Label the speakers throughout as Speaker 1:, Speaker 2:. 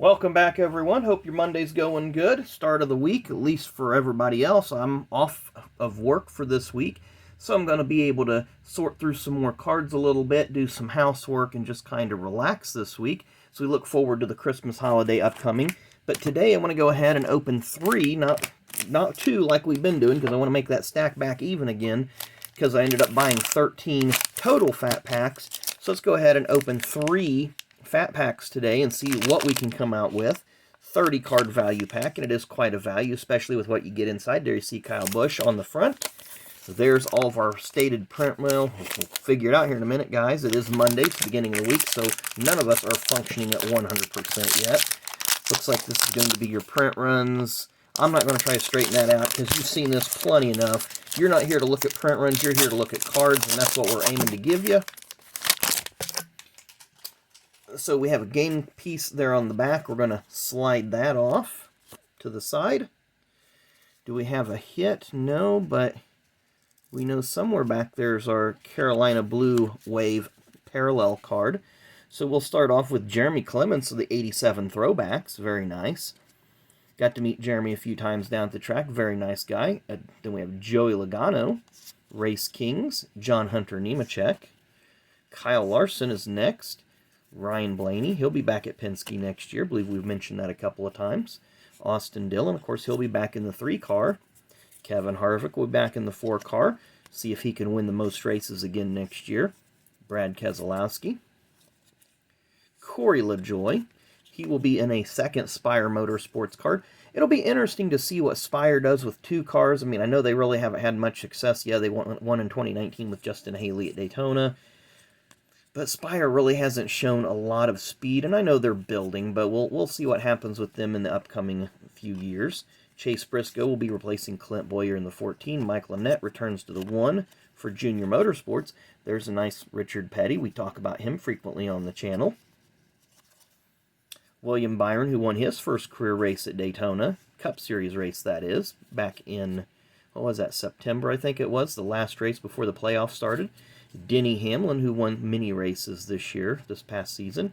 Speaker 1: Welcome back, everyone. Hope your Monday's going good. Start of the week, at least for everybody else. I'm off of work for this week, so I'm going to be able to sort through some more cards a little bit, do some housework, and just kind of relax this week. So we look forward to the Christmas holiday upcoming. But today I want to go ahead and open three, not two like we've been doing, because I want to make that stack back even again, because I ended up buying 13 total fat packs. So let's go ahead and open three fat packs today and see what we can come out with. 30 card value pack, and it is quite a value, especially with what you get inside. There you see Kyle Busch on the front. So there's all of our stated print. Well, we'll figure it out here in a minute, guys. It is Monday, it's the beginning of the week, so none of us are functioning at 100% yet. Looks like this is going to be your print runs. I'm not going to try to straighten that out because you've seen this plenty enough. You're not here to look at print runs, you're here to look at cards, and that's what we're aiming to give you. So we have a game piece there on the back. We're going to slide that off to the side. Do we have a hit? No, but we know somewhere back there's our Carolina Blue Wave parallel card. So we'll start off with Jeremy Clements of the 87 throwbacks. Very nice. Got to meet Jeremy a few times down at the track. Very nice guy. Then we have Joey Logano, Race Kings, John Hunter Nemechek. Kyle Larson is next. Ryan Blaney, he'll be back at Penske next year. I believe we've mentioned that a couple of times. Austin Dillon, of course, he'll be back in the 3-car. Kevin Harvick will be back in the 4-car. See if he can win the most races again next year. Brad Keselowski. Corey LaJoie, he will be in a second Spire Motorsports card. It'll be interesting to see what Spire does with 2 cars. I mean, I know they really haven't had much success. Yeah, they won one in 2019 with Justin Haley at Daytona. But Spire really hasn't shown a lot of speed, and I know they're building, but we'll see what happens with them in the upcoming few years. Chase Briscoe will be replacing Clint Bowyer in the 14. Mike Lynette returns to the 1 for Junior Motorsports. There's a nice Richard Petty. We talk about him frequently on the channel. William Byron, who won his first career race at Daytona, Cup Series race that is, back in, what was that, September I think it was, the last race before the playoffs started. Denny Hamlin, who won many races this past season.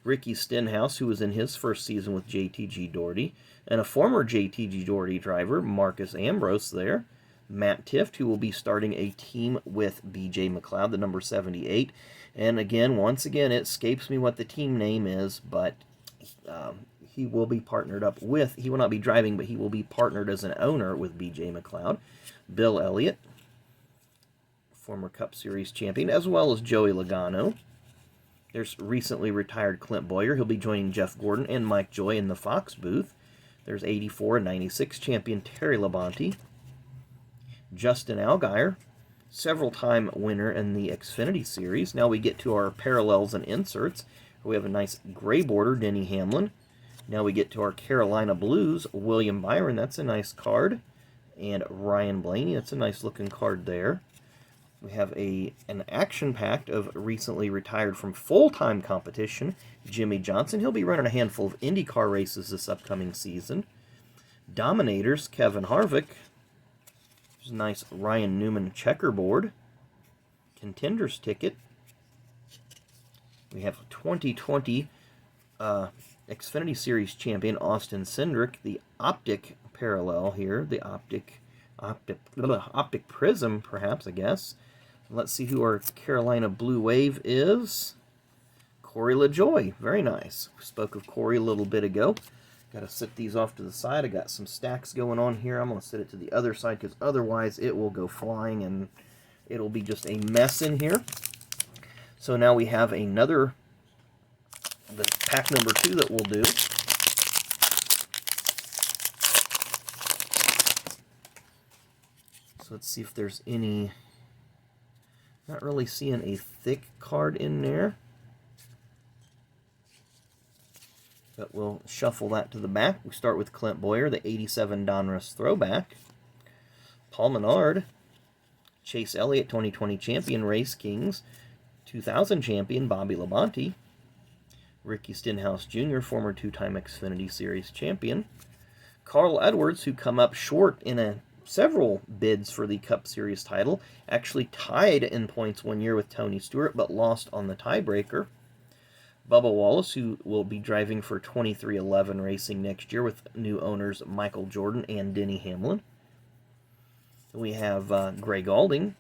Speaker 1: Ricky Stenhouse, who was in his first season with JTG Doherty. And a former JTG Doherty driver, Marcus Ambrose there. Matt Tifft, who will be starting a team with BJ McLeod, the number 78. And again, once again, it escapes me what the team name is, but he will be partnered up with, he will not be driving, but he will be partnered as an owner with BJ McLeod. Bill Elliott, former Cup Series champion, as well as Joey Logano. There's recently retired Clint Bowyer. He'll be joining Jeff Gordon and Mike Joy in the Fox booth. There's 84 and 96 champion Terry Labonte. Justin Allgaier, several-time winner in the Xfinity Series. Now we get to our parallels and inserts. We have a nice gray border, Denny Hamlin. Now we get to our Carolina Blues, William Byron. That's a nice card. And Ryan Blaney. That's a nice-looking card there. We have an action pack of recently retired from full-time competition, Jimmy Johnson. He'll be running a handful of IndyCar races this upcoming season. Dominators, Kevin Harvick. There's a nice Ryan Newman checkerboard. Contenders ticket. We have 2020 Xfinity Series champion Austin Cindric. The Optic parallel here. The Optic Prism, perhaps, I guess. Let's see who our Carolina Blue Wave is. Corey LaJoie. Very nice. We spoke of Corey a little bit ago. Got to sit these off to the side. I got some stacks going on here. I'm going to sit it to the other side because otherwise it will go flying and it'll be just a mess in here. So now we have the pack number 2 that we'll do. So let's see if there's any. Not really seeing a thick card in there. But we'll shuffle that to the back. We start with Clint Bowyer, the 87 Donruss throwback. Paul Menard, Chase Elliott, 2020 champion, Race Kings, 2000 champion, Bobby Labonte. Ricky Stenhouse Jr., former 2-time Xfinity Series champion. Carl Edwards, who come up short in several bids for the Cup Series title, actually tied in points one year with Tony Stewart, but lost on the tiebreaker. Bubba Wallace, who will be driving for 2311 Racing next year with new owners Michael Jordan and Denny Hamlin. We have Greg Alding,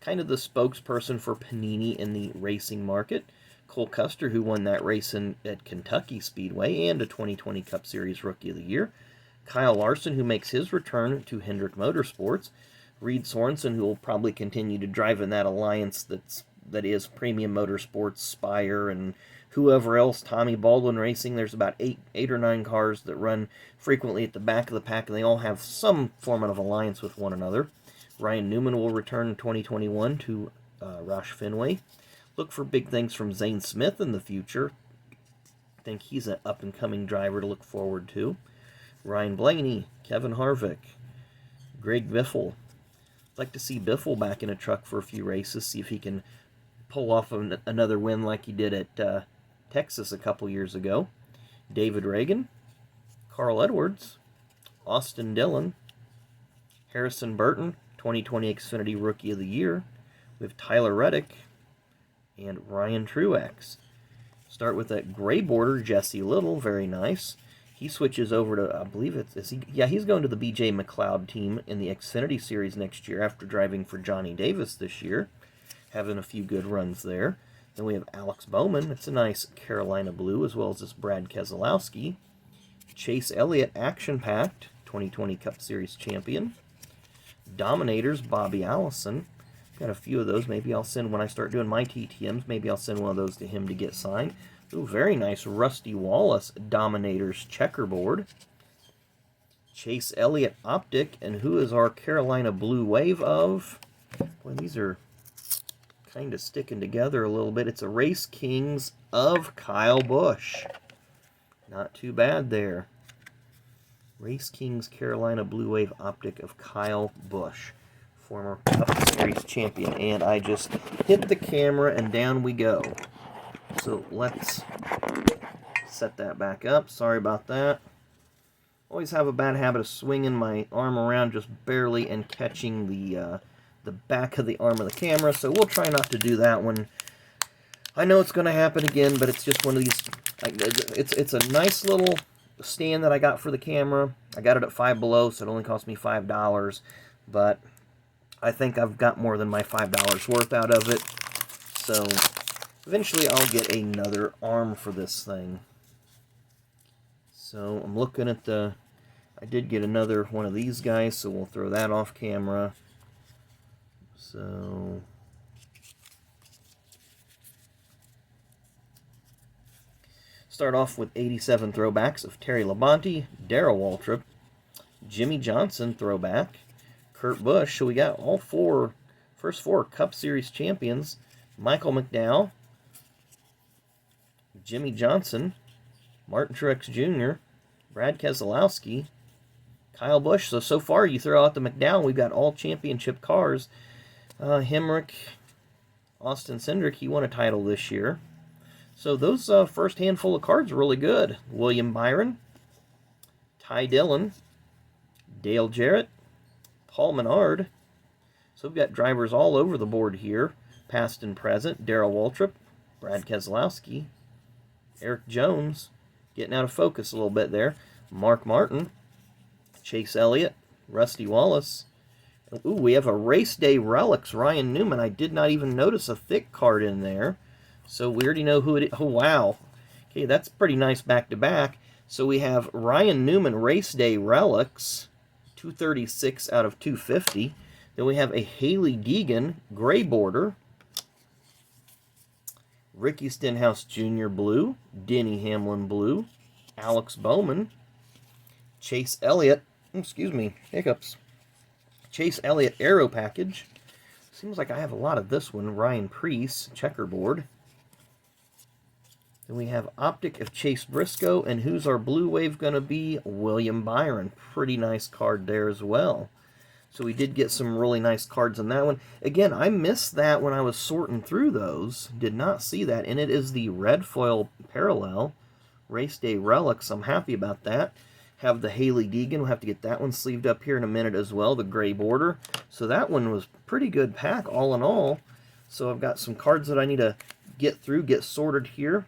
Speaker 1: kind of the spokesperson for Panini in the racing market. Cole Custer, who won that race at Kentucky Speedway and a 2020 Cup Series Rookie of the Year. Kyle Larson, who makes his return to Hendrick Motorsports. Reed Sorensen, who will probably continue to drive in that alliance that is Premium Motorsports, Spire, and whoever else, Tommy Baldwin Racing. There's about eight or nine cars that run frequently at the back of the pack, and they all have some form of alliance with one another. Ryan Newman will return in 2021 to Roush Fenway. Look for big things from Zane Smith in the future. I think he's an up-and-coming driver to look forward to. Ryan Blaney, Kevin Harvick, Greg Biffle. I'd like to see Biffle back in a truck for a few races, see if he can pull off another win like he did at Texas a couple years ago. David Reagan, Carl Edwards, Austin Dillon, Harrison Burton, 2020 Xfinity Rookie of the Year. We have Tyler Reddick and Ryan Truex. Start with that gray border, Jesse Little, very nice. He switches over to, I believe he's going to the BJ McLeod team in the Xfinity Series next year after driving for Johnny Davis this year, having a few good runs there. Then we have Alex Bowman. It's a nice Carolina blue, as well as this Brad Keselowski. Chase Elliott, action-packed, 2020 Cup Series champion. Dominators, Bobby Allison. Got a few of those. Maybe I'll send, when I start doing my TTMs, maybe I'll send one of those to him to get signed. Ooh, very nice Rusty Wallace Dominators checkerboard. Chase Elliott Optic, and who is our Carolina Blue Wave of? Boy, these are kind of sticking together a little bit. It's a Race Kings of Kyle Busch. Not too bad there. Race Kings Carolina Blue Wave Optic of Kyle Busch, former Cup Series champion. And I just hit the camera and down we go. So let's set that back up. Sorry about that. Always have a bad habit of swinging my arm around just barely and catching the back of the arm of the camera. So we'll try not to do that one. I know it's going to happen again, but it's just one of these. It's a nice little stand that I got for the camera. I got it at Five Below, so it only cost me $5. But I think I've got more than my $5 worth out of it. So eventually I'll get another arm for this thing. So I'm looking at I did get another one of these guys, so we'll throw that off camera. So start off with 87 throwbacks of Terry Labonte, Darrell Waltrip, Jimmy Johnson throwback, Kurt Busch. So we got all first four Cup Series champions: Michael McDowell, Jimmy Johnson, Martin Truex Jr., Brad Keselowski, Kyle Busch. So far you throw out the McDowell, we've got all championship cars. Hemrick, Austin Cindric, he won a title this year. So those first handful of cards are really good. William Byron, Ty Dillon, Dale Jarrett, Paul Menard. So we've got drivers all over the board here, past and present. Darrell Waltrip, Brad Keselowski, Eric Jones, getting out of focus a little bit there. Mark Martin, Chase Elliott, Rusty Wallace. Ooh, we have a Race Day Relics, Ryan Newman. I did not even notice a thick card in there. So we already know who it is. Oh, wow. Okay, that's pretty nice back-to-back. So we have Ryan Newman Race Day Relics, 236 out of 250. Then we have a Haley Deegan gray border. Ricky Stenhouse Jr. blue, Denny Hamlin blue, Alex Bowman, Chase Elliott, hiccups. Chase Elliott Aero package. Seems like I have a lot of this one. Ryan Preece checkerboard. Then we have Optic of Chase Briscoe, and who's our blue wave going to be? William Byron. Pretty nice card there as well. So we did get some really nice cards in that one. Again, I missed that when I was sorting through those. Did not see that. And it is the red foil parallel Race Day Relics. I'm happy about that. Have the Haley Deegan. We'll have to get that one sleeved up here in a minute as well. The gray border. So that one was pretty good pack all in all. So I've got some cards that I need to get through, get sorted here.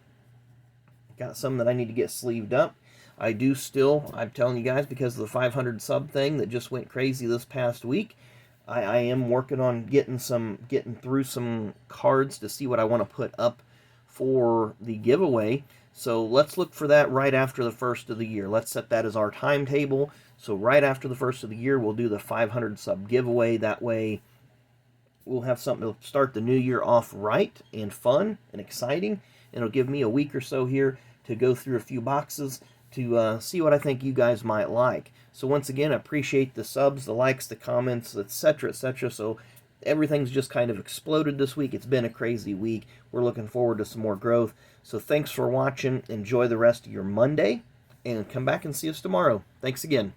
Speaker 1: Got some that I need to get sleeved up. I do still, I'm telling you guys, because of the 500 sub thing that just went crazy this past week, I am working on getting through some cards to see what I want to put up for the giveaway. So let's look for that right after the first of the year. Let's set that as our timetable. So right after the first of the year, we'll do the 500 sub giveaway. That way, we'll have something to start the new year off right and fun and exciting. It'll give me a week or so here to go through a few boxes to see what I think you guys might like. So once again, I appreciate the subs, the likes, the comments, etc., etc. So everything's just kind of exploded this week. It's been a crazy week. We're looking forward to some more growth. So thanks for watching. Enjoy the rest of your Monday, and come back and see us tomorrow. Thanks again.